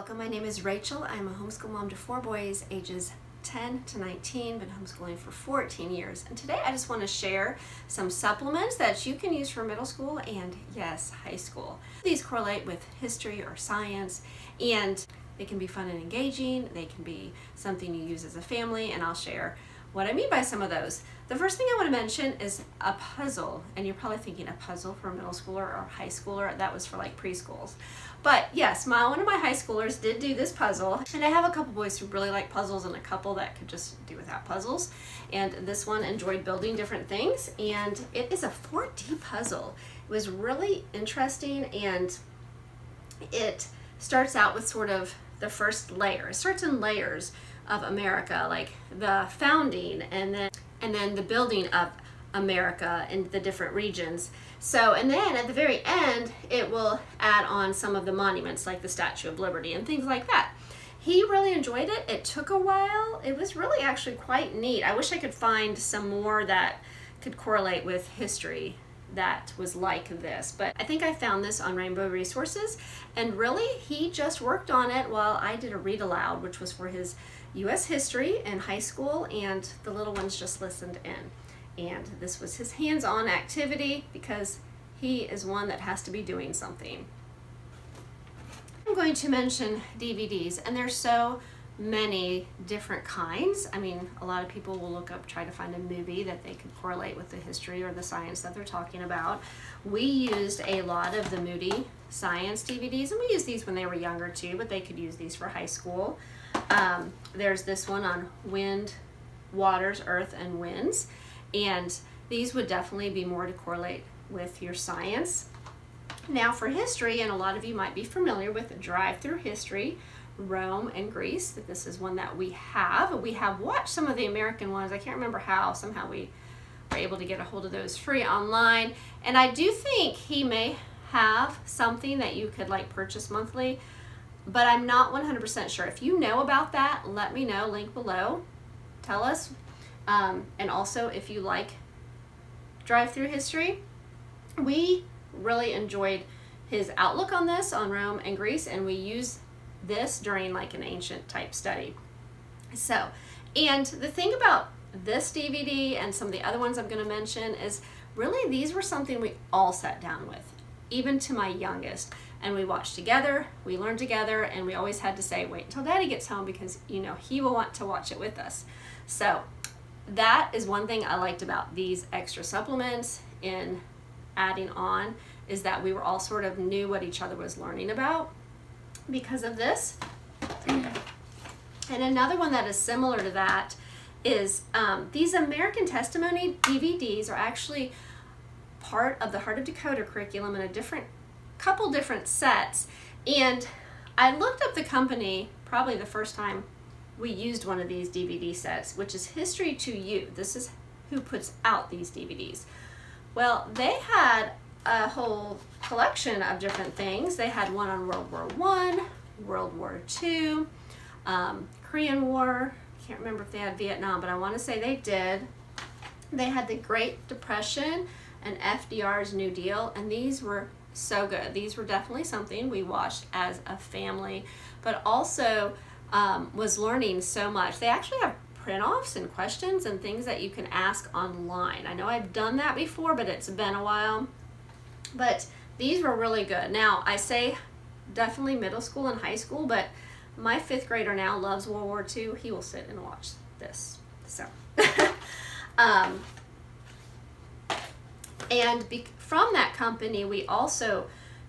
Welcome, my name is Rachel. I'm a homeschool mom to 4 boys ages 10 to 19, been homeschooling for 14 years. And today I just want to share some supplements that you can use for middle school and yes, high school. These correlate with history or science, and they can be fun and engaging. They can be something you use as a family, and I'll share what I mean by some of those. The first thing I want to mention is a puzzle, and you're probably thinking a puzzle for a middle schooler or high schooler. That was for like preschools. But yes, one of my high schoolers did do this puzzle, and I have a couple boys who really like puzzles and a couple that could just do without puzzles. And this one enjoyed building different things, and it is a 4D puzzle. It was really interesting, and it starts out with sort of the first layer. It starts in layers of America, like the founding and then the building of America in the different regions. So, and then at the very end, it will add on some of the monuments like the Statue of Liberty and things like that. He really enjoyed it. It took a while. It was really actually quite neat. I wish I could find some more that could correlate with history that was like this, but I think I found this on Rainbow Resources, and really he just worked on it while I did a read aloud, which was for his U.S. history in high school, and the little ones just listened in. And this was his hands-on activity because he is one that has to be doing something. I'm going to mention DVDs, and there's so many different kinds. I mean, a lot of people will look up, try to find a movie that they could correlate with the history or the science that they're talking about. We used a lot of the Moody science DVDs, and we used these when they were younger too, but they could use these for high school. There's this one on wind, waters, earth, and winds, and these would definitely be more to correlate with your science. Now for history, and a lot of you might be familiar with Drive-Through History, Rome and Greece. This is one that we have. We have watched some of the American ones. I can't remember how. Somehow we were able to get a hold of those free online. And I do think he may have something that you could like purchase monthly, but I'm not 100% sure. If you know about that, let me know. Link below. Tell us. And also, if you like Drive-Through History, we really enjoyed his outlook on this, on Rome and Greece, and we use this during like an ancient type study. So, and the thing about this DVD and some of the other ones I'm going to mention is really these were something we all sat down with, even to my youngest, and we watched together, we learned together, and we always had to say, wait until Daddy gets home because you know he will want to watch it with us. So that is one thing I liked about these extra supplements in adding on, is that we were all sort of knew what each other was learning about because of this. And another one that is similar to that is these American Testimony DVDs are actually part of the Heart of Dakota curriculum in a couple different sets. And I looked up the company probably the first time we used one of these DVD sets, which is History to You. This is who puts out these DVDs. Well, they had a whole collection of different things. They had one on World War I, World War II, Korean War. I can't remember if they had Vietnam, but I want to say they did. They had the Great Depression and FDR's New Deal, and these were so good. These were definitely something we watched as a family, but also was learning so much. They actually have print-offs and questions and things that you can ask online. I know I've done that before, but it's been a while. But these were really good. Now, I say definitely middle school and high school, but my 5th grader now loves World War II. He will sit and watch this. So, from that company, we also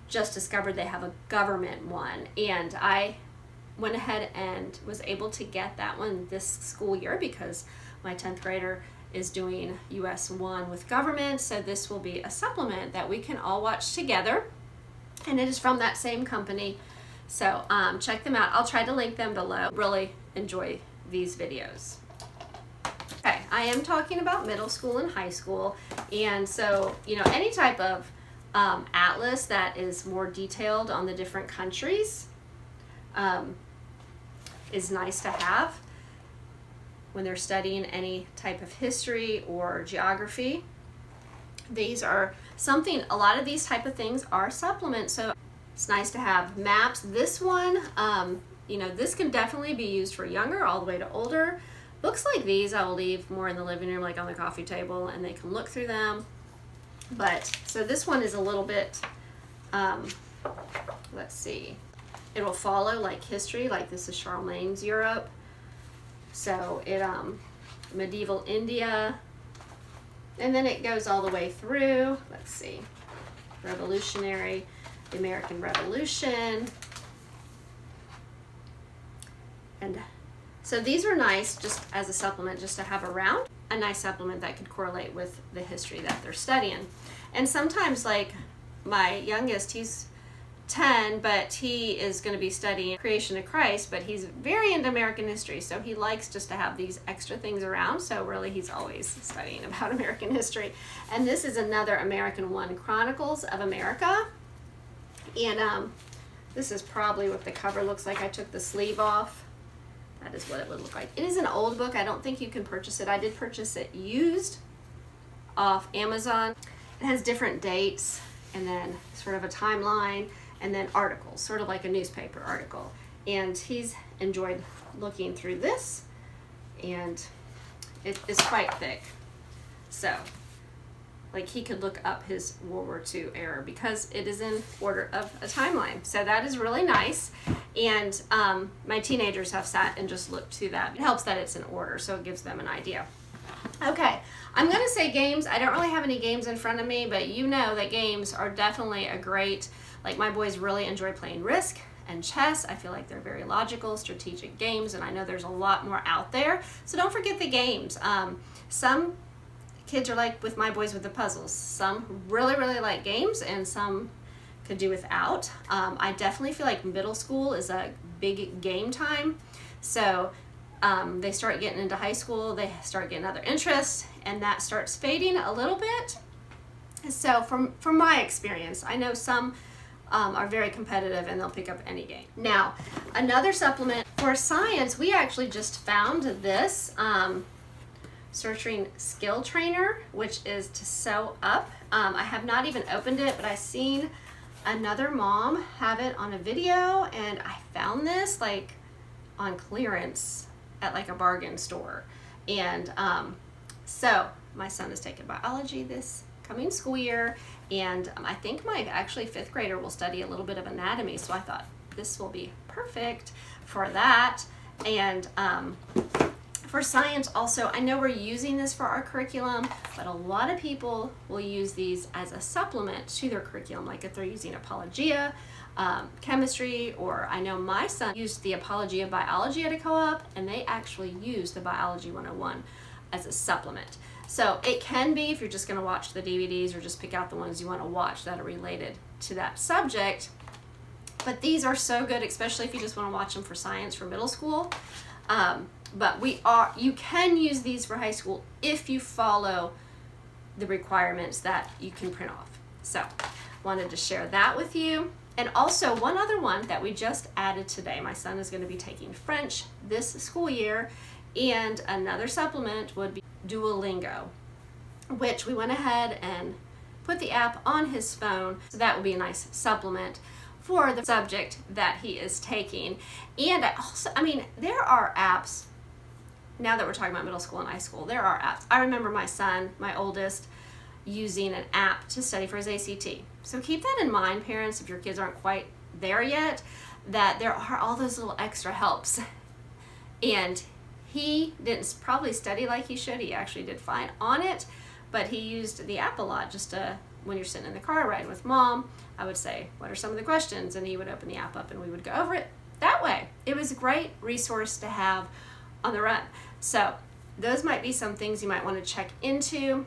just discovered they have a government one, and I went ahead and was able to get that one this school year because my 10th grader is doing US 1 with government, so this will be a supplement that we can all watch together, and it is from that same company. So check them out. I'll try to link them below. Really enjoy these videos. Okay, I am talking about middle school and high school, and so you know, any type of atlas that is more detailed on the different countries is nice to have when they're studying any type of history or geography. These are something, a lot of these type of things are supplements. So It's nice to have maps. This one, you know, this can definitely be used for younger all the way to older. Books like these I will leave more in the living room, like on the coffee table, and they can look through them. But, so this one is a little bit, let's see, it will follow like history, like this is Charlemagne's Europe. So it, medieval India, and then it goes all the way through, let's see, revolutionary, the American Revolution. And so these are nice just as a supplement, just to have around, a nice supplement that could correlate with the history that they're studying. And sometimes, like my youngest, he's 10, but he is going to be studying creation of Christ, but he's very into American history, so he likes just to have these extra things around. So really he's always studying about American history. And this is another American one, Chronicles of America. And this is probably what the cover looks like. I took the sleeve off. That is what it would look like. It is an old book. I don't think you can purchase it. I did purchase it used off Amazon. It has different dates and then sort of a timeline, and then articles, sort of like a newspaper article. And he's enjoyed looking through this, and it is quite thick. So, like, he could look up his World War II era because it is in order of a timeline. So that is really nice. And my teenagers have sat and just looked through that. It helps that it's in order, so it gives them an idea. Okay, I'm going to say games. I don't really have any games in front of me, but you know that games are definitely a great, like my boys really enjoy playing Risk and chess. I feel like they're very logical, strategic games, and I know there's a lot more out there. So don't forget the games. Some kids are like with my boys with the puzzles. Some really, really like games, and some could do without. I definitely feel like middle school is a big game time. So they start getting into high school, they start getting other interests, and that starts fading a little bit. So from my experience, I know some are very competitive and they'll pick up any game. Now, another supplement for science, we actually just found this Searching Skill Trainer, which is to sew up. I have not even opened it, but I seen another mom have it on a video, and I found this like on clearance at like a bargain store. And so my son is taking biology this coming school year, and I think my actually 5th grader will study a little bit of anatomy, so I thought this will be perfect for that. And for science also, I know we're using this for our curriculum, but a lot of people will use these as a supplement to their curriculum, like if they're using Apologia, chemistry, or I know my son used the Apologia Biology at a co-op, and they actually use the Biology 101 as a supplement. So it can be, if you're just going to watch the DVDs or just pick out the ones you want to watch that are related to that subject. But these are so good, especially if you just want to watch them for science for middle school. But you can use these for high school if you follow the requirements that you can print off. So wanted to share that with you. And also one other one that we just added today. My son is going to be taking French this school year, and another supplement would be Duolingo, which we went ahead and put the app on his phone. So that would be a nice supplement for the subject that he is taking. And I mean, there are apps, now that we're talking about middle school and high school, there are apps. I remember my son, my oldest, using an app to study for his ACT. So keep that in mind, parents, if your kids aren't quite there yet, that there are all those little extra helps. And he didn't probably study like he should. He actually did fine on it, but he used the app a lot just to, when you're sitting in the car riding with mom, I would say, what are some of the questions? And he would open the app up and we would go over it that way. It was a great resource to have on the run. So those might be some things you might want to check into.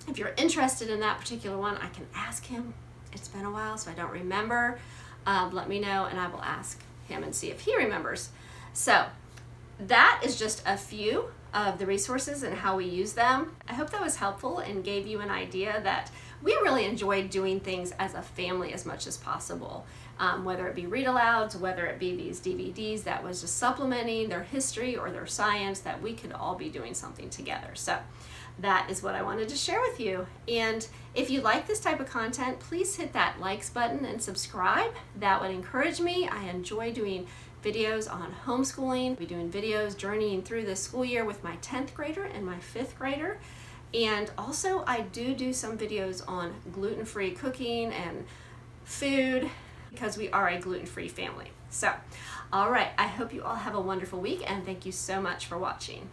If you're interested in that particular one, I can ask him. It's been a while, so I don't remember. Let me know and I will ask him and see if he remembers. So that is just a few of the resources and how we use them. I hope that was helpful and gave you an idea that we really enjoy doing things as a family as much as possible. Whether it be read alouds, whether it be these DVDs that was just supplementing their history or their science, that we could all be doing something together. So that is what I wanted to share with you. And if you like this type of content, please hit that likes button and subscribe. That would encourage me. I enjoy doing videos on homeschooling. We're doing videos journeying through the school year with my 10th grader and my 5th grader. And also I do some videos on gluten-free cooking and food because we are a gluten-free family. So, all right, I hope you all have a wonderful week and thank you so much for watching.